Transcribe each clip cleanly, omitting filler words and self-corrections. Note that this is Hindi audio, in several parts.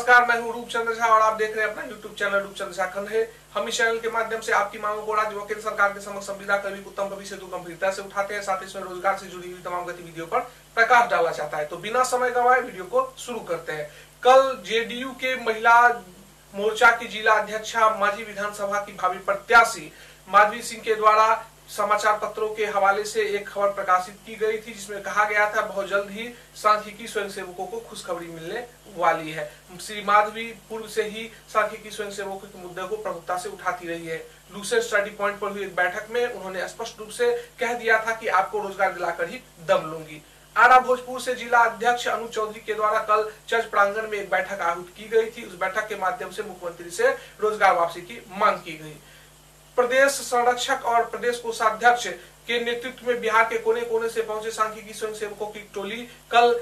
नमस्कार, मैं हूं रूपचंद्र झा और आप देख रहे हैं अपना YouTube चैनल रूपचंद्र झा खंडे। हम इस चैनल के माध्यम से आपकी मांगों को राज्य व केंद्र सरकार के समक्ष संविदा कभी उत्तम कभी से गंभीरता से उठाते हैं, साथ ही इसमें रोजगार से जुड़ी हुई तमाम गतिविधियों पर प्रकाश डाला जाता है। तो बिना समय गंवाए वीडियो को शुरू करते हैं। कल जेडीयू के महिला मोर्चा की जिला अध्यक्षा मांझी विधानसभा की भावी प्रत्याशी माधवी सिंह के द्वारा समाचार पत्रों के हवाले से एक खबर प्रकाशित की गई थी, जिसमें कहा गया था बहुत जल्द ही सांख्यिकी स्वयंसेवकों को खुशखबरी मिलने वाली है। श्री माधवी पूर्व से ही सांख्यिकी स्वयंसेवकों के मुद्दे को प्रमुखता से उठाती रही है। लूसेंट स्टडी पॉइंट पर हुई एक बैठक में उन्होंने स्पष्ट रूप से कह दिया था कि आपको रोजगार दिलाकर ही दम लूंगी। आरा भोजपुर से जिला अध्यक्ष अनु चौधरी के द्वारा कल चर्च प्रांगण में एक बैठक आहूत की गई थी। उस बैठक के माध्यम से मुख्यमंत्री से रोजगार वापसी की मांग की गई। प्रदेश संरक्षक और प्रदेश कोषाध्यक्ष के नेतृत्व में बिहार के कोने कोने से पहुंचे सांख्यिकी स्वयंसेवकों की टोली कल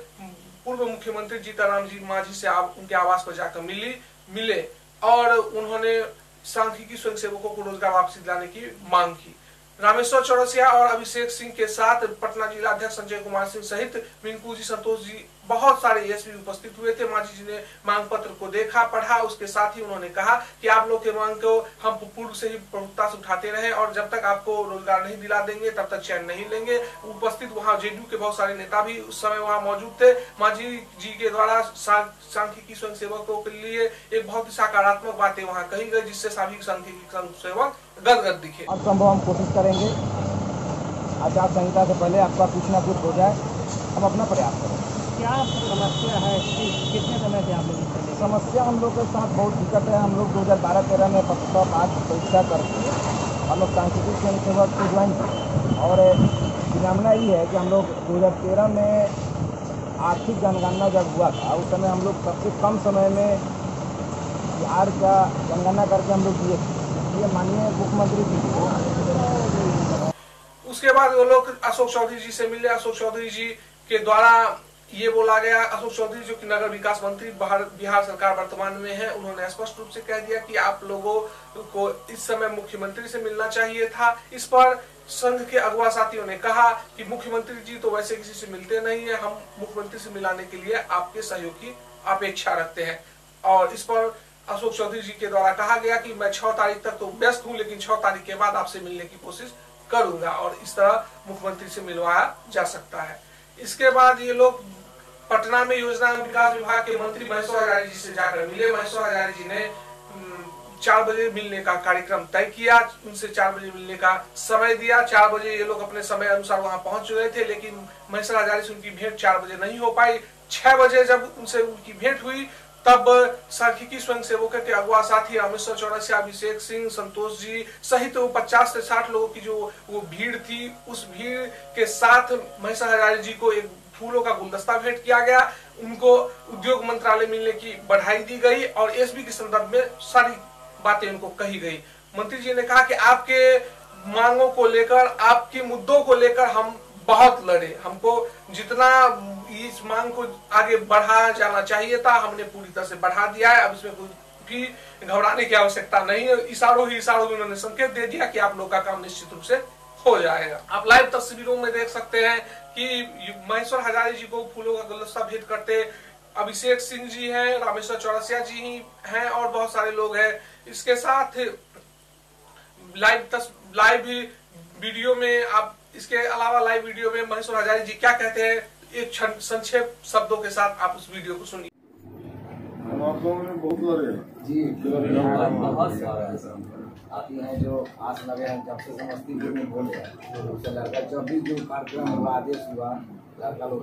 पूर्व मुख्यमंत्री जीतन जी मांझी से उनके आवास पर जाकर मिले और उन्होंने सांख्यिकी स्वयंसेवकों को रोजगार वापसी दिलाने की मांग की। रामेश्वर चौरसिया और अभिषेक सिंह के साथ पटना जिला अध्यक्ष संजय कुमार सिंह सहित मिंकू जी, संतोष जी, बहुत सारे एसपी उपस्थित हुए थे। मांझी जी ने मांग पत्र को देखा, पढ़ा। उसके साथ ही उन्होंने कहा कि आप लोग के मांग को हम पूर्व से ही प्रमुखता से उठाते रहे और जब तक आपको रोजगार नहीं दिला देंगे तब तक चैन नहीं लेंगे। उपस्थित वहां जेडीयू के बहुत सारे नेता भी उस समय वहां मौजूद थे। मांझी जी के द्वारा सांख्यिकी स्वयंसेवकों के लिए एक बहुत ही सकारात्मक बातें वहां कही गई, जिससे सभी सांख्यिकी स्वयंसेवक गदगद दिखे। अब संभव हम कोशिश करेंगे आचार संहिता से पहले आपका कुछ ना कुछ हो जाए, हम अपना प्रयास करें। क्या समस्या है? कितने समय से आप लोग समस्या हम लोग के साथ बहुत दिक्कत है। हम लोग 2012-13 में पास परीक्षा करके हम लोग सांख्यिकी स्वयंसेवक को ज्वाइन किए और विडम्बना ये है कि हम लोग 2013 में आर्थिक जनगणना जब हुआ था उस समय हम लोग सबसे कम समय में बिहार का जनगणना करके हम लोग दिए थे। ये माननीय मुख्यमंत्री जी को उसके बाद वो लोग अशोक चौधरी जी से मिले। अशोक चौधरी जी के द्वारा ये बोला गया, अशोक चौधरी जो कि नगर विकास मंत्री बिहार सरकार वर्तमान में है, उन्होंने स्पष्ट रूप से कह दिया कि आप लोगों को इस समय मुख्यमंत्री से मिलना चाहिए था। इस पर संघ के अगुवा साथियों ने कहा कि मुख्यमंत्री जी तो वैसे किसी से मिलते नहीं है, हम मुख्यमंत्री से मिलाने के लिए आपके सहयोग की अपेक्षा रखते हैं। और इस पर अशोक चौधरी जी के द्वारा कहा गया कि मैं 6 तारीख तक तो व्यस्त हूं, लेकिन 6 तारीख के बाद आपसे मिलने की कोशिश करूंगा और इस तरह मुख्यमंत्री से मिलवाया जा सकता है। इसके बाद ये लोग पटना में योजना विकास विभाग के मंत्री महेश्वर हजारी जी से जाकर मिले। महेश्वर हजारी जी ने 4 बजे मिलने का कार्यक्रम तय किया, उनसे 4 बजे मिलने का समय दिया। 4 बजे ये लोग अपने समय अनुसार वहां पहुंच रहे थे, लेकिन महेश्वर हजारी से उनकी भेंट 4 बजे नहीं हो पाई। 6 बजे जब उनसे उनकी भेंट हुई तब सांख्यिकी स्वयंसेवकों के अगुवा साथी रामेश्वर चौरसिया, अभिषेक सिंह, संतोष जी सहित 50 से 60 लोगों की जो वो भीड़ थी, उस भीड़ के साथ महेश्वर हजारी जी को एक फूलों का गुलदस्ता भेंट किया गया। उनको उद्योग मंत्रालय मिलने की बधाई दी गई और एसबी के संदर्भ में सारी बातें उनको कही गई। मंत्री जी ने कहा कि आपके मांगों को लेकर, आपके मुद्दों को लेकर हम बहुत लड़े, हमको जितना इस मांग को आगे बढ़ाया जाना चाहिए था हमने पूरी तरह से बढ़ा दिया है। अब इसमें कोई भी घबराने की आवश्यकता नहीं है। इशारों में उन्होंने संकेत दे दिया कि आप लोग का काम निश्चित रूप से हो जाएगा। आप लाइव तस्वीरों में देख सकते हैं कि महेश्वर हजारी जी को फूलों का गुलदस्ता भेंट करते अभिषेक सिंह जी हैं, रामेश्वर चौरसिया जी ही हैं और बहुत सारे लोग हैं। इसके साथ लाइव वीडियो में आप, इसके अलावा लाइव वीडियो में महेश्वर हजारी जी क्या कहते हैं, एक संक्षेप शब्दों के साथ आप उस वीडियो को सुनिए। आप लोगों ने बहुत लड़े जी, बहुत सारा आप यहाँ जो आस लगे हैं, जब से समस्तीपुर में बोले उससे लड़का जब भी जो कार्यक्रम हुआ, आदेश हुआ, लड़का लोग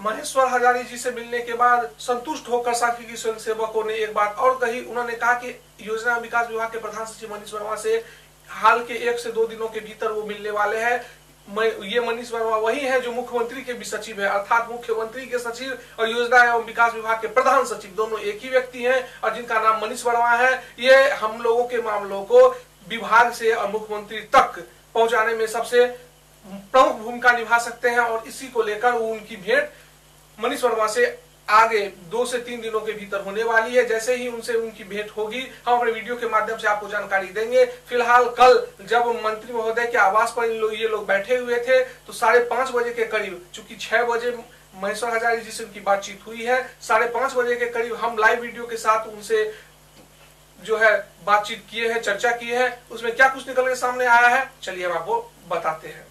महेश्वर हजारी जी से मिलने के बाद संतुष्ट होकर सांख्यिकी स्वयंसेवकों ने एक बात और कही। उन्होंने कहा कि योजना विकास विभाग के प्रधान सचिव मनीष वर्मा से हाल के 1 से 2 दिनों के भीतर वो मिलने वाले हैं। ये मनीष वर्मा वही है जो मुख्यमंत्री के भी सचिव है, अर्थात मुख्यमंत्री के सचिव और योजना एवं विकास विभाग के प्रधान सचिव दोनों एक ही व्यक्ति हैं और जिनका नाम मनीष वर्मा है। ये हम लोगों के मामलों को विभाग से और मुख्यमंत्री तक पहुंचाने में सबसे प्रमुख भूमिका निभा सकते हैं और इसी को लेकर उनकी भेंट मनीष वर्मा से आगे 2 से 3 दिनों के भीतर होने वाली है। जैसे ही उनसे उनकी भेंट होगी हम अपने वीडियो के माध्यम से आपको जानकारी देंगे। फिलहाल कल जब मंत्री महोदय के आवास पर ये लोग बैठे हुए थे तो 5:30 बजे के करीब, चूंकि 6 बजे महेश्वर हजारी जी से उनकी बातचीत हुई है। 5:30 बजे के करीब हम लाइव वीडियो के साथ उनसे जो है बातचीत किए हैं, चर्चा की है। उसमें क्या कुछ निकल के सामने आया है, चलिए हम आपको बताते हैं।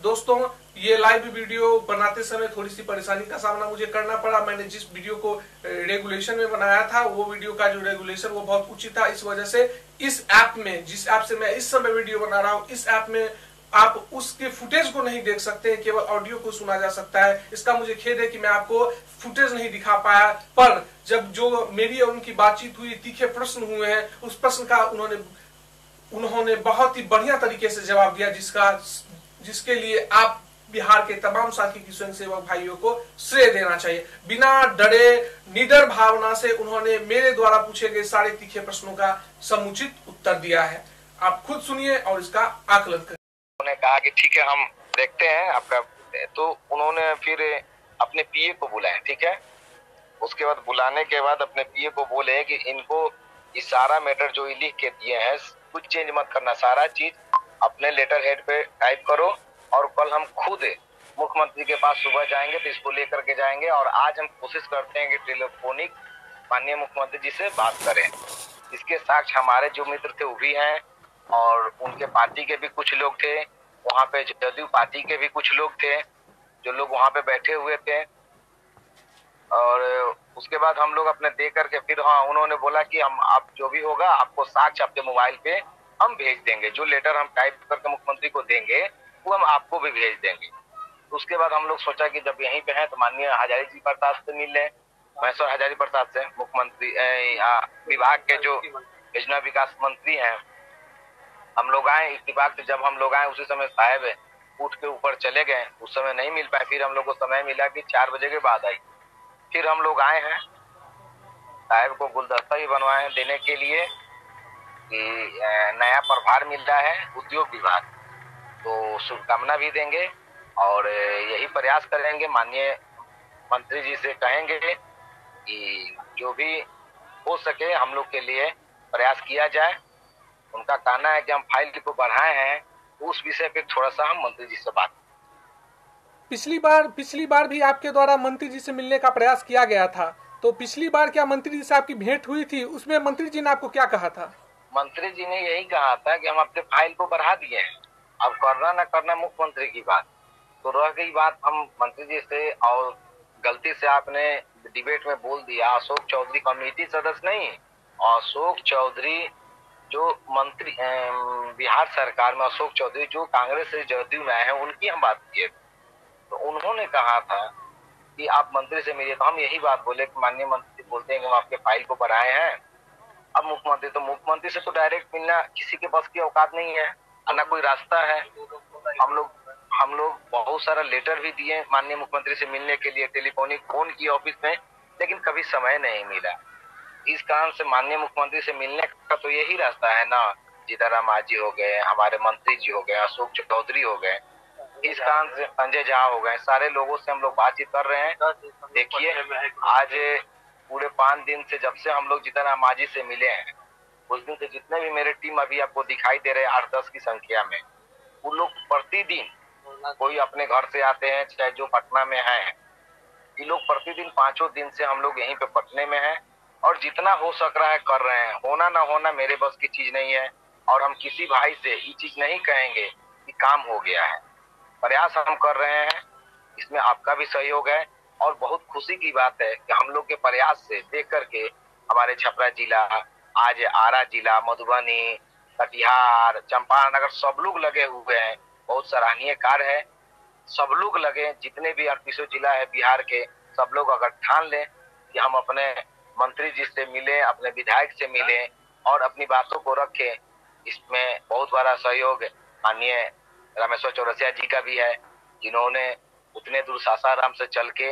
दोस्तों, ये लाइव वीडियो बनाते समय थोड़ी सी परेशानी का सामना मुझे करना पड़ा। मैंने जिस वीडियो को रेगुलेशन में बनाया था, वो वीडियो का जो रेगुलेशन वो बहुत उचित था। इस वजह से इस ऐप में, जिस ऐप से मैं इस समय वीडियो बना रहा हूँ, इस ऐप में आप उसके फुटेज को नहीं देख सकते, केवल ऑडियो को सुना जा सकता है। इसका मुझे खेद है कि मैं आपको फुटेज नहीं दिखा पाया, पर जब जो मेरी और उनकी बातचीत हुई, तीखे प्रश्न हुए हैं, उस प्रश्न का उन्होंने बहुत ही बढ़िया तरीके से जवाब दिया, जिसके लिए आप बिहार के तमाम साथी की स्वयंसेवक भाइयों को श्रेय देना चाहिए। बिना डरे, निडर भावना से उन्होंने मेरे द्वारा पूछे गए सारे तीखे प्रश्नों का समुचित उत्तर दिया है। आप खुद सुनिए और इसका आकलन करिए। उन्होंने कहा कि ठीक है, हम देखते हैं आपका। तो उन्होंने फिर अपने पीए को बुलाया, ठीक है। उसके बाद बुलाने के बाद अपने पीए को बोले कि इनको ये सारा मैटर जो लिख के दिए हैं कुछ चेंज मत करना, सारा चीज अपने लेटर हेड पे टाइप करो, और कल हम खुद मुख्यमंत्री के पास सुबह जाएंगे, तो इसको लेकर के जाएंगे। और आज हम कोशिश करते हैं कि टेलीफोनिक माननीय मुख्यमंत्री जी से बात करें। इसके साक्ष्य हमारे जो मित्र थे वो भी हैं, और उनके पार्टी के भी कुछ लोग थे वहाँ पे, जदयू पार्टी के भी कुछ लोग थे जो लोग वहाँ पे बैठे हुए थे। और उसके बाद हम लोग अपने दे करके फिर, हाँ, उन्होंने बोला कि हम आप जो भी होगा आपको साक्ष्य आपके मोबाइल पे हम भेज देंगे, जो लेटर हम टाइप करके मुख्यमंत्री को देंगे वो हम आपको भी भेज देंगे। उसके बाद हम लोग सोचा कि जब यहीं पे हैं तो माननीय हजारी जी प्रसाद से मिल लें, महेश्वर हजारी प्रसाद से, मुख्यमंत्री विभाग के जो योजना विकास मंत्री हैं। हम लोग आए इत्तेफाक से, जब हम लोग आए उसी समय साहब उठ के ऊपर चले गए, उस समय नहीं मिल पाए। फिर हम लोग को समय मिला कि 4 बजे के बाद आई। फिर हम लोग आए हैं, साहब को गुलदस्ता भी बनवाए हैं देने के लिए कि नया प्रभार मिल रहा है उद्योग विभाग, तो शुभकामना भी देंगे और यही प्रयास करेंगे। माननीय मंत्री जी से कहेंगे कि जो भी हो सके हम लोग के लिए प्रयास किया जाए। उनका कहना है कि हम फाइल को बढ़ाए हैं, उस विषय पे थोड़ा सा हम मंत्री जी से बात। पिछली बार भी आपके द्वारा मंत्री जी से मिलने का प्रयास किया गया था, तो पिछली बार क्या मंत्री जी से आपकी भेंट हुई थी? उसमें मंत्री जी ने आपको क्या कहा था? मंत्री जी ने यही कहा था कि हम अपने फाइल को बढ़ा दिए हैं, अब करना न करना मुख्यमंत्री की बात। तो रह गई बात हम मंत्री जी से, और गलती से आपने डिबेट में बोल दिया अशोक चौधरी कमेटी सदस्य नहीं, अशोक चौधरी जो मंत्री बिहार सरकार में, अशोक चौधरी जो कांग्रेस से जदयू में आए हैं, उनकी हम बात किए। तो उन्होंने कहा था कि आप मंत्री से मिलिए, तो हम यही बात बोले कि माननीय मंत्री बोलते हैं कि हम आपके फाइल को बढ़ाए हैं। अब मुख्यमंत्री से तो डायरेक्ट मिलना किसी के बस की औकात नहीं है, ना कोई रास्ता है। हम लोग बहुत सारा लेटर भी दिए माननीय मुख्यमंत्री से मिलने के लिए, टेलीफोनिक फोन की ऑफिस में, लेकिन कभी समय नहीं मिला। इस कारण से माननीय मुख्यमंत्री से मिलने का तो यही रास्ता है ना, जीताराम मांझी हो गए, हमारे मंत्री जी हो गए, अशोक चौधरी हो गए, इस कारण से संजय झा हो गए, सारे लोगों से हम लोग बातचीत कर रहे हैं। देखिए, आज पूरे 5 दिन से जब से हम लोग जीताराम मांझी से मिले हैं, उस दिन से जितने भी मेरे टीम अभी आपको दिखाई दे रहे हैं 8-10 की संख्या में, वो लोग प्रतिदिन, कोई अपने घर से आते हैं चाहे जो पटना में है, ये लोग प्रतिदिन 5 दिन से हम लोग यहीं पे पटने में हैं, और जितना हो सक रहा है कर रहे हैं। होना ना होना मेरे बस की चीज नहीं है, और हम किसी भाई से ये चीज नहीं कहेंगे कि काम हो गया है। प्रयास हम कर रहे हैं, इसमें आपका भी सहयोग है, और बहुत खुशी की बात है कि हम लोग के प्रयास से देख करके हमारे छपरा जिला, आज आरा जिला, मधुबनी, कटिहार, चंपारण नगर, सब लोग लगे हुए हैं। बहुत सराहनीय कार्य है, सब लोग लगे, जितने भी 38 जिला है बिहार के, सब लोग अगर ठान लें कि हम अपने मंत्री जी से मिले, अपने विधायक से मिले और अपनी बातों को रखें, इसमें बहुत बड़ा सहयोग माननीय रामेश्वर चौरसिया जी का भी है, जिन्होंने उतने दूर सासाराम से चल के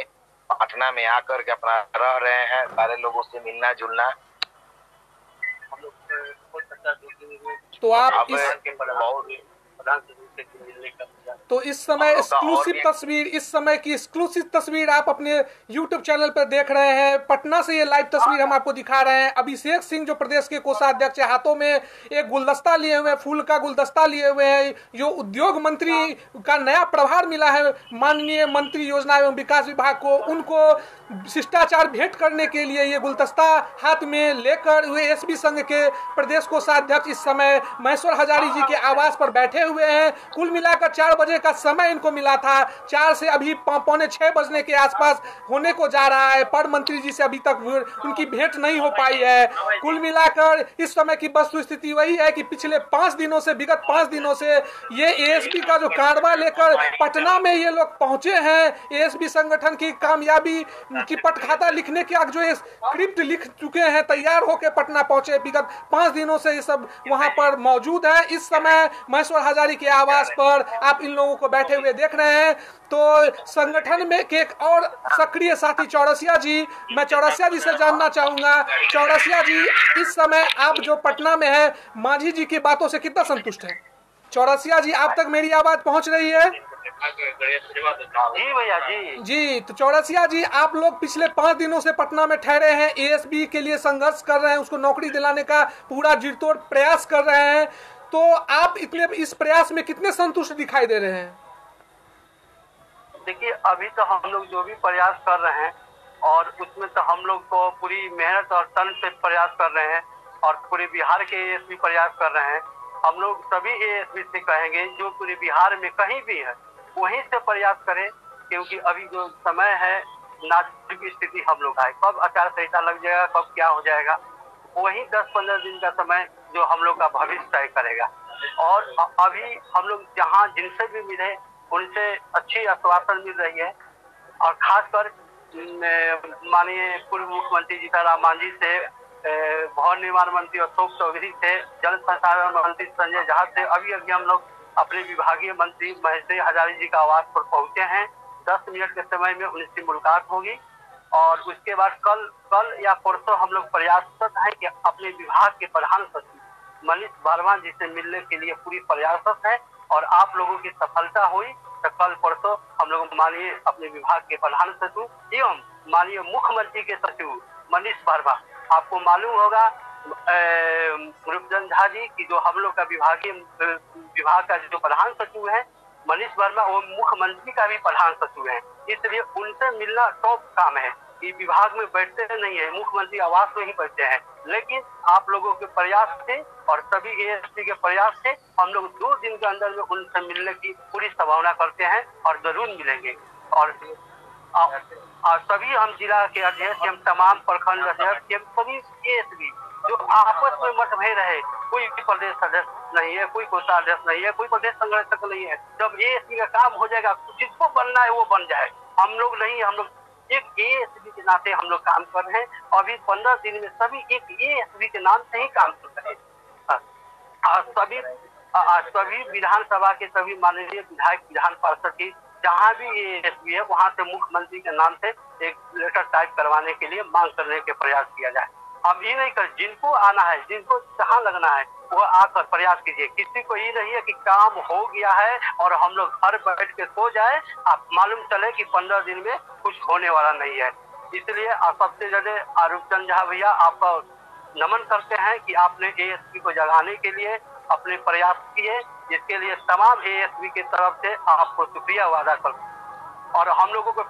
पटना में आकर के अपना रह रहे हैं, सारे लोगों से मिलना जुलना। तो आप से मिलने का। तो इस समय इस समय की एक्सक्लूसिव तस्वीर आप अपने YouTube चैनल पर देख रहे हैं। पटना से ये लाइव तस्वीर हम आपको दिखा रहे हैं। अभिषेक सिंह जो प्रदेश के कोषाध्यक्ष है, हाथों में एक गुलदस्ता लिए हुए, फूल का गुलदस्ता लिए हुए हैं। जो उद्योग मंत्री का नया प्रभार मिला है माननीय मंत्री योजना एवं विकास विभाग को, उनको शिष्टाचार भेंट करने के लिए ये गुलदस्ता हाथ में लेकर हुए एसबी संघ के प्रदेश कोषाध्यक्ष इस समय महेश्वर हजारी जी के आवास पर बैठे हुए हैं। कुल मिलाकर 4 बजे का समय इनको मिला था। 4 से अभी 5:45 बजने के आसपास होने को जा रहा है, पर मंत्री जी से अभी तक उनकी भेंट नहीं हो पाई है। कुल मिलाकर इस समय की वस्तु स्थिति वही है कि पिछले विगत 5 दिनों से ये एएसबी का जो कारवा लेकर पटना में ये लोग पहुंचे हैं, एएसबी संगठन की कामयाबी की पटखाता लिखने के जो स्क्रिप्ट लिख चुके हैं, तैयार होकर पटना पहुंचे। विगत 5 दिनों से ये सब वहां पर मौजूद है। इस समय महेश्वर हजारी के आवास पर आप इन लोगों को बैठे हुए देख रहे हैं। तो संगठन में के एक और सक्रिय साथी चौरसिया जी, मैं चौरसिया जी से जानना चाहूंगा। चौरसिया जी, इस समय आप जो पटना में है, मांझी जी की बातों से कितना संतुष्ट है? चौरसिया जी, आप तक मेरी आवाज पहुंच रही है? जी भैया जी। तो चौरसिया जी, आप लोग पिछले 5 दिनों से पटना में ठहरे हैं, एएसबी के लिए संघर्ष कर रहे हैं, उसको नौकरी दिलाने का पूरा जीतोड़ प्रयास कर रहे हैं। तो आप इस प्रयास में कितने संतुष्ट दिखाई दे रहे हैं? देखिए, अभी तो हम लोग जो भी प्रयास कर रहे हैं और उसमें तो हम लोग को पूरी मेहनत और तन से प्रयास कर रहे हैं और पूरे बिहार के एएसबी प्रयास कर रहे हैं। हम लोग सभी एएसबी से कहेंगे जो पूरे बिहार में कहीं भी है वहीं से प्रयास करें, क्योंकि अभी जो समय है नाजुक स्थिति हम लोग आए, कब आचार संहिता लग जाएगा, कब क्या हो जाएगा, वही 10-15 दिन का समय जो हम लोग का भविष्य तय करेगा। और अभी हम लोग जहाँ जिनसे भी मिले उनसे अच्छी आश्वासन मिल रही है और खासकर माननीय पूर्व मुख्यमंत्री जीतनराम मांझी से, भवन निर्माण मंत्री अशोक चौधरी से, जल संसाधन मंत्री संजय झा से अभी हम लोग अपने विभागीय मंत्री महेश्वर हजारी जी का आवास पर पहुंचे हैं। 10 मिनट के समय में उनसे मुलाकात होगी और उसके बाद कल या परसों हम लोग प्रयासरत हैं कि अपने विभाग के प्रधान सचिव मनीष वर्मा जी से मिलने के लिए पूरी प्रयासरत है। और आप लोगों की सफलता हुई तो कल परसों हम लोग माननीय अपने विभाग के प्रधान सचिव एवं माननीय मुख्यमंत्री के सचिव मनीष वर्मा, आपको मालूम होगा रूपचंद झा जी की जो हम लोग का विभाग का जो प्रधान सचिव है मनीष वर्मा, वो मुख्यमंत्री का भी प्रधान सचिव है, इसलिए उनसे मिलना टॉप काम है। ये विभाग में बैठते नहीं है, मुख्यमंत्री आवास में ही बैठते हैं, लेकिन आप लोगों के प्रयास से और सभी एएसपी के प्रयास से हम लोग 2 दिन के अंदर में उनसे मिलने की पूरी संभावना करते हैं और जरूर मिलेंगे। और सभी हम जिला के अध्यक्ष एवं तमाम प्रखंड अध्यक्ष एवं सभी एएसपी जो आपस में मतभेद है, कोई भी प्रदेश सदस्य नहीं है, कोई कोषाध्यक्ष नहीं है, कोई प्रदेश संगठक नहीं है, जब एएसपी का काम हो जाएगा जिसको बनना है वो बन जाए। हम लोग नहीं, हम लोग एक एएसपी के नाते हम लोग काम कर रहे हैं। अभी 15 दिन में सभी एक एएसपी के नाम से ही काम कर रहे हैं। सभी विधानसभा के सभी माननीय विधायक विधान पार्षद की जहाँ भी एएसपी है वहाँ से मुख्यमंत्री के नाम से एक लेटर टाइप करवाने के लिए मांग करने के प्रयास किया जाए। हम ये नहीं कर, जिनको आना है, जिनको जहाँ लगना है वो आकर प्रयास कीजिए। किसी को ये नहीं है कि काम हो गया है और हम लोग घर बैठ के सो जाए, आप मालूम चले कि 15 दिन में कुछ होने वाला नहीं है। इसलिए सबसे ज्यादा रूपचंद झा भैया आपका नमन करते हैं कि आपने एएसपी को जगाने के लिए अपने प्रयास किए, जिसके लिए तमाम एएसपी की तरफ से आपको शुक्रिया वादा करते। और हम लोगों को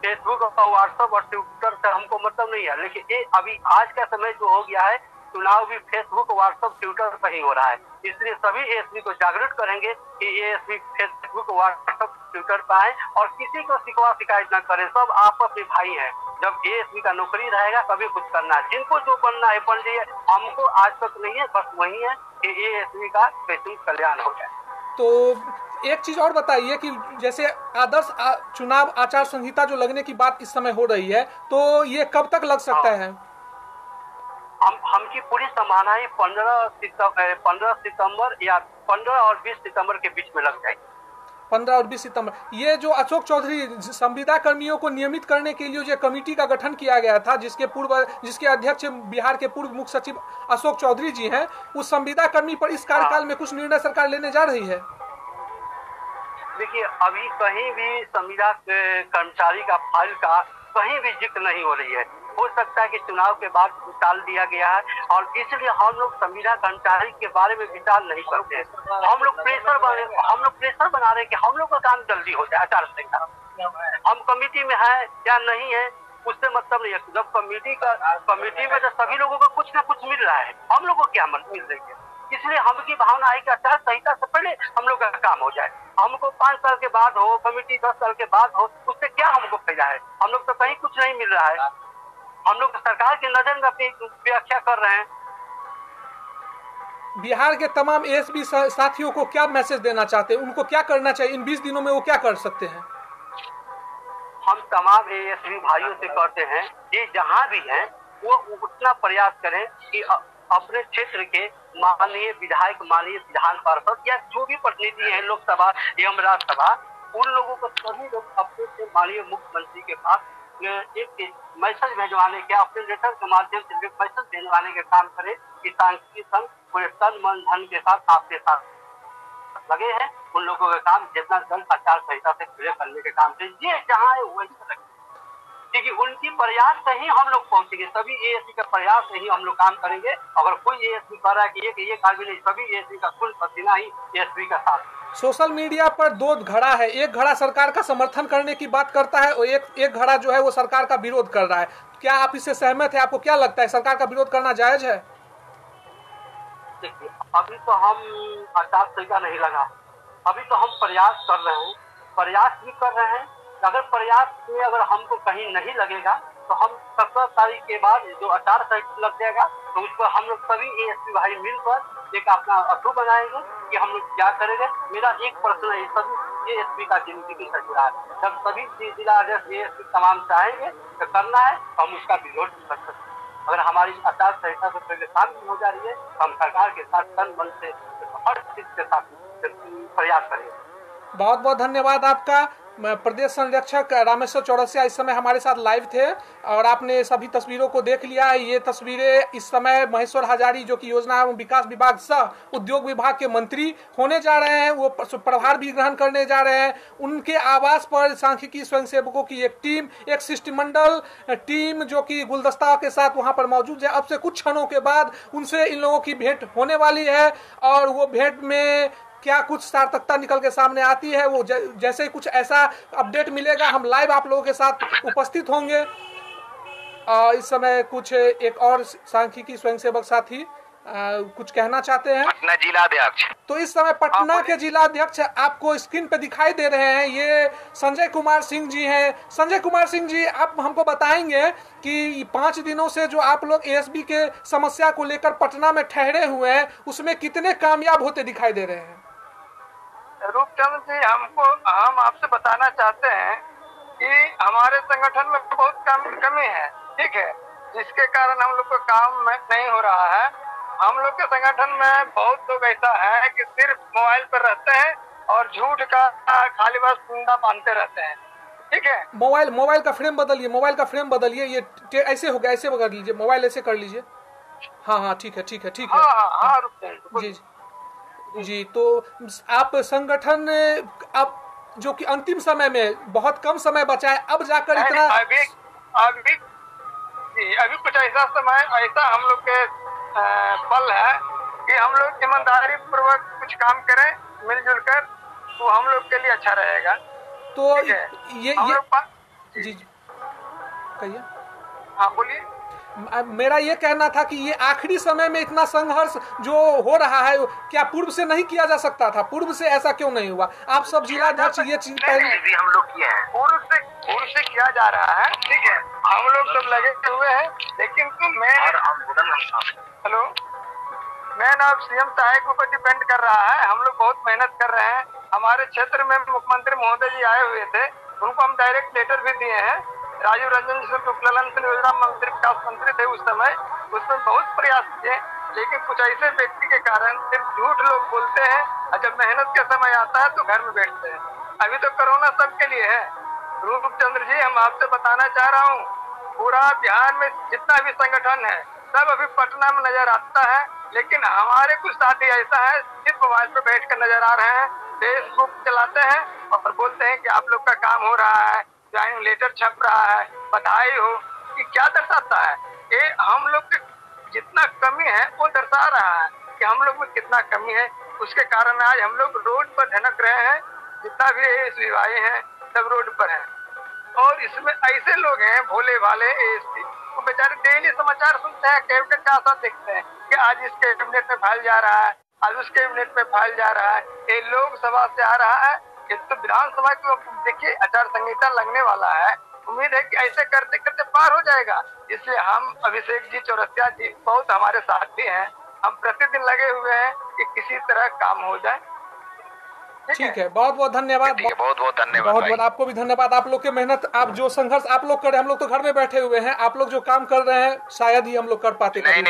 फेसबुक और व्हाट्सएप और ट्विटर से हमको मतलब नहीं है, लेकिन ये अभी आज का समय जो हो गया है, चुनाव भी फेसबुक व्हाट्सएप ट्विटर पर ही हो रहा है, इसलिए सभी एएसपी को जागरूक करेंगे कि एएसपी फेसबुक व्हाट्सएप ट्विटर पर आए और किसी को शिकवा शिकायत न करें। सब आपस में भाई हैं। जब एएसपी का नौकरी रहेगा तभी कुछ करना है, जिनको जो बनना है बन जाइए। हमको आज तक नहीं है, बस वही है कि एएसपी का कैसे कल्याण हो जाए। तो एक चीज और बताइए कि जैसे आदर्श चुनाव आचार संहिता जो लगने की बात इस समय हो रही है, तो ये कब तक लग सकता है? हमकी पूरी संभावना है 15 सितंबर या 15 और 20 सितंबर के बीच में लग जाएगी। 15 और 20 सितंबर। ये जो अशोक चौधरी संविदा कर्मियों को नियमित करने के लिए जो कमेटी का गठन किया गया था, जिसके अध्यक्ष बिहार के पूर्व मुख्य सचिव अशोक चौधरी जी हैं, उस संविदा कर्मी पर इस कार्यकाल में कुछ निर्णय सरकार लेने जा रही है? देखिए, अभी कहीं भी संविदा कर्मचारी का फाइल का कहीं भी जिक्र नहीं हो रही है। हो सकता है कि चुनाव के बाद टाल दिया गया है और इसलिए हम लोग संविदा कर्मचारी के बारे में विचार नहीं करते हैं। हम लोग प्रेशर बना रहे हैं कि हम लोग का काम जल्दी हो जाए। आचार संहिता हम कमेटी में है या नहीं है उससे मतलब नहीं है। जब कमेटी में तो सभी लोगों को कुछ ना कुछ मिल रहा है, हम लोग को क्या मिल रही है। इसलिए हमकी भावना है कि आचार संहिता से पहले हम लोग का काम हो जाए। हमको 5 साल के बाद हो, कमेटी 10 साल के बाद हो, उससे क्या हमको फायदा है। हम लोग तो कहीं कुछ नहीं मिल रहा है। हम लोग सरकार की नजर में अपनी व्याख्या कर रहे हैं। बिहार के तमाम एएसपी साथियों को क्या मैसेज देना चाहते हैं, उनको क्या करना चाहिए इन 20 दिनों में, वो क्या कर सकते हैं? हम तमाम एएसपी भाइयों से कहते हैं कि जहाँ भी हैं वो उतना प्रयास करें कि अपने क्षेत्र के माननीय विधायक, माननीय विधान पार्षद या जो भी प्रतिनिधि हैं लोकसभा एवं राज्यसभा, उन लोगों को सभी लोग अपने से माननीय मुख्यमंत्री के पास एक मैसेज भेजवाने के, अपने लेटर के माध्यम से मैसेज भेजवाने के काम करें कि सांख्यिकी संघ पूरे तन मन धन के साथ आपके साथ लगे हैं। उन लोगों का काम जितना जल्द आचार संहिता से क्लियर करने के काम से ये जहाँ है वही से लगे, क्योंकि उनकी प्रयास से ही हम लोग पहुंचेंगे। सभी एएसपी का प्रयास से ही हम लोग काम करेंगे। अगर कोई एएसपी कर रहा है कि ये काबिल नहीं, सभी एएसपी का कुल पसीना ही एएसपी का साथ। सोशल मीडिया पर 2 घड़ा है, एक घड़ा सरकार का समर्थन करने की बात करता है और एक घड़ा जो है वो सरकार का विरोध कर रहा है। क्या आप इससे सहमत है? आपको क्या लगता है सरकार का विरोध करना जायज है? देखिए, अभी तो हम आचार संहिता नहीं लगा, अभी तो हम प्रयास कर रहे हैं, प्रयास भी कर रहे हैं। अगर प्रयास में अगर हमको कहीं नहीं लगेगा तो हम 17 तारीख के बाद जो आचार संहिता लग जाएगा तो उसको हम लोग सभी एएसपी भाई मिलकर एक अपना अटू बनाएंगे कि हम लोग क्या करेंगे। मेरा एक प्रश्न है, सभी एएसपी का जिंदगी का जुड़ा है। जब सभी जिला अध्यक्ष एएसपी तमाम चाहेंगे तो करना है, हम उसका विरोध कर सकते हैं। अगर हमारी आचार संहिता से पहले काम हो जा रही है तो हम सरकार के साथ तन मन से हर चीज के साथ प्रयास करेंगे। बहुत बहुत धन्यवाद आपका। प्रदेश संरक्षक रामेश्वर चौरसिया इस समय हमारे साथ लाइव थे और आपने सभी तस्वीरों को देख लिया है। ये तस्वीरें इस समय महेश्वर हजारी जो कि योजना एवं विकास विभाग सह उद्योग विभाग के मंत्री होने जा रहे हैं, वो प्रभार भी ग्रहण करने जा रहे हैं। उनके आवास पर सांख्यिकी स्वयंसेवकों की एक टीम, एक शिष्टमंडल टीम जो कि गुलदस्ता के साथ वहां पर मौजूद है। अब से कुछ क्षणों के बाद उनसे इन लोगों की भेंट होने वाली है और वो भेंट में क्या कुछ सार्थकता निकल के सामने आती है, वो जैसे ही कुछ ऐसा अपडेट मिलेगा हम लाइव आप लोगों के साथ उपस्थित होंगे। इस समय कुछ एक और सांख्यिकी स्वयंसेवक साथी कुछ कहना चाहते हैं। पटना जिलाध्यक्ष। तो इस समय पटना के जिलाध्यक्ष आपको स्क्रीन पे दिखाई दे रहे हैं, ये संजय कुमार सिंह जी हैं। संजय कुमार सिंह जी, आप हमको बताएंगे कि 5 दिनों से जो आप लोग एएसबी के समस्या को लेकर पटना में ठहरे हुए हैं उसमें कितने कामयाब होते दिखाई दे रहे हैं? रूपचंद जी, हम आपसे बताना चाहते हैं कि हमारे संगठन में बहुत कमी है, ठीक है, जिसके कारण हम लोग को काम नहीं हो रहा है। हम लोग के संगठन में बहुत लोग ऐसा है कि सिर्फ मोबाइल पर रहते हैं और झूठ का खाली बस कुंडा बांधते रहते हैं, ठीक है। मोबाइल का फ्रेम बदलिए, ये ऐसे हो गया, ऐसे कर लीजिए, मोबाइल ऐसे कर लीजिए। हाँ, ठीक है। हाँ, जी जी। तो आप संगठन अब जो कि अंतिम समय में बहुत कम समय बचा है, अब जाकर इतना अभी कुछ ऐसा समय, ऐसा हम लोग के पल है कि हम लोग ईमानदारी पूर्वक कुछ काम करें मिलजुल कर, तो हम लोग के लिए अच्छा रहेगा। तो ये जी कहिए। हाँ, बोलिए। मेरा ये कहना था कि ये आखिरी समय में इतना संघर्ष जो हो रहा है क्या पूर्व से नहीं किया जा सकता था? पूर्व से ऐसा क्यों नहीं हुआ? आप सब जिलाध्यक्ष ये चीज भी हम लोग किए हैं, पूर्व से किया जा रहा है, ठीक है। हम लोग सब लगे हुए हैं, लेकिन मेन अब सीएम साहब के ऊपर डिपेंड कर रहा है। हम लोग बहुत मेहनत कर रहे हैं। हमारे क्षेत्र में मुख्यमंत्री महोदय जी आए हुए थे, उनको हम डायरेक्ट लेटर भी दिए हैं। राजीव रंजन योजना मंत्री, विकास मंत्री थे उस समय, उसमें बहुत प्रयास किए, लेकिन कुछ ऐसे व्यक्ति के कारण सिर्फ झूठ लोग बोलते हैं और जब मेहनत का समय आता है तो घर में बैठते हैं। अभी तो कोरोना सबके लिए है। रूपचंद्र जी, हम आपसे बताना चाह रहा हूँ, पूरा बिहार में जितना भी संगठन है सब अभी पटना में नजर आता है, लेकिन हमारे कुछ साथी ऐसा है सिर्फ मोबाइल पर बैठ कर नजर आ रहे हैं। फेसबुक चलाते हैं और बोलते हैं कि आप लोग का काम हो रहा है, ज्वाइनिंग लेटर छप रहा है, बधाई हो। ये क्या दर्शाता है? ये हम लोग के जितना कमी है वो दर्शा रहा है कि हम लोग में कितना कमी है। उसके कारण आज हम लोग रोड पर धनक रहे हैं। जितना भी एएसपी भाई हैं सब रोड पर हैं और इसमें ऐसे लोग हैं भोले भाले एएसपी, वो बेचारे डेली समाचार सुनते हैं, कैबिनेट का आशा देखते हैं कि आज इस कैबिनेट में फाइल जा रहा है, आज उस कैबिनेट में फाइल जा रहा है। ये लोकसभा से आ रहा है, ये तो विधानसभा की देखिए आचार संहिता लगने वाला है। उम्मीद है कि ऐसे करते करते पार हो जाएगा। इसलिए हम अभिषेक जी चौरसिया जी बहुत हमारे साथी हैं, हम प्रतिदिन लगे हुए हैं कि किसी तरह काम हो जाए। ठीक है, बहुत बहुत धन्यवाद। बहुत बहुत धन्यवाद। बहुत बहुत आपको भी धन्यवाद। आप लोग के मेहनत, आप जो संघर्ष आप लोग कर रहे हैं, हम लोग तो घर में बैठे हुए हैं, आप लोग जो काम कर रहे हैं शायद ही हम लोग कर पाते। नहीं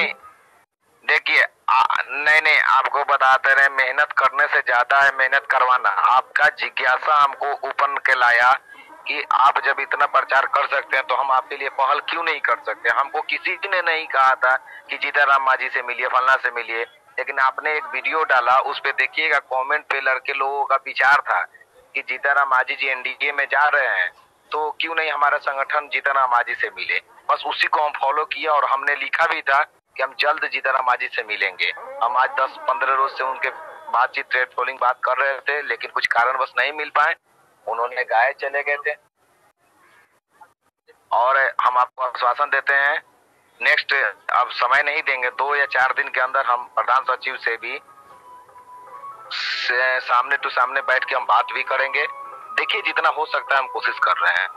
देखिए, नहीं आपको बताते रहे, मेहनत करने से ज्यादा है मेहनत करवाना। आपका जिज्ञासा हमको ऊपर के लाया कि आप जब इतना प्रचार कर सकते हैं तो हम आपके लिए पहल क्यों नहीं कर सकते। हमको किसी ने नहीं कहा था कि जीताराम मांझी से मिलिए, फलना से मिलिए, लेकिन आपने एक वीडियो डाला, उस पे देखिएगा कमेंट पे लड़के लोगों का विचार था कि जीताराम मांझी जी एनडीए में जा रहे हैं तो क्यों नहीं हमारा संगठन जीताराम मांझी से मिले। बस उसी को हम फॉलो किया और हमने लिखा भी था कि हम जल्द जीताराम मांझी से मिलेंगे। हम आज 10-15 रोज से उनके बातचीत ट्रेड ट्रोलिंग बात कर रहे थे, लेकिन कुछ कारणवश नहीं मिल पाए, उन्होंने गायब चले गए थे। और हम आपको आश्वासन देते हैं नेक्स्ट, अब समय नहीं देंगे, 2 या 4 दिन के अंदर हम प्रधान सचिव से भी सामने टू सामने बैठ के हम बात भी करेंगे। देखिए जितना हो सकता है हम कोशिश कर रहे हैं,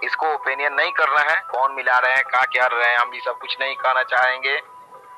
इसको ओपिनियन नहीं कर रहे हैं, कौन मिला रहे हैं, क्या क्या रहे हैं, हम ये सब कुछ नहीं कहना चाहेंगे।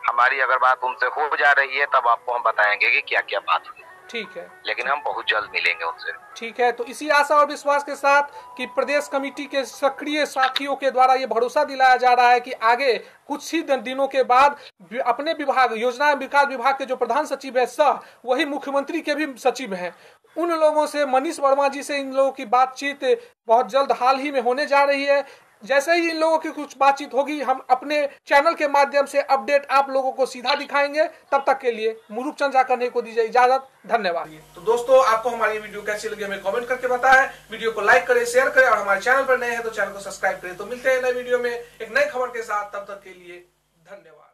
हमारी अगर बात उनसे हो जा रही है तब आपको हम बताएंगे कि क्या क्या बात हुई। ठीक है, लेकिन हम बहुत जल्द मिलेंगे उनसे। ठीक है, तो इसी आशा और विश्वास के साथ कि प्रदेश कमेटी के सक्रिय साथियों के द्वारा ये भरोसा दिलाया जा रहा है कि आगे कुछ ही दिनों के बाद अपने विभाग, योजना विकास विभाग के जो प्रधान सचिव है सह वही मुख्यमंत्री के भी सचिव हैं, उन लोगों से, मनीष वर्मा जी से इन लोगों की बातचीत बहुत जल्द हाल ही में होने जा रही है। जैसे ही इन लोगों की कुछ बातचीत होगी हम अपने चैनल के माध्यम से अपडेट आप लोगों को सीधा दिखाएंगे। तब तक के लिए मुरूपचंद जाकर को दीजिए इजाजत। धन्यवाद। तो दोस्तों, आपको हमारी वीडियो कैसी लगी हमें कमेंट करके बताएं, वीडियो को लाइक करें, शेयर करें और हमारे चैनल पर नए हैं तो चैनल को सब्सक्राइब करें। तो मिलते हैं नए वीडियो में एक नई खबर के साथ, तब तक के लिए धन्यवाद।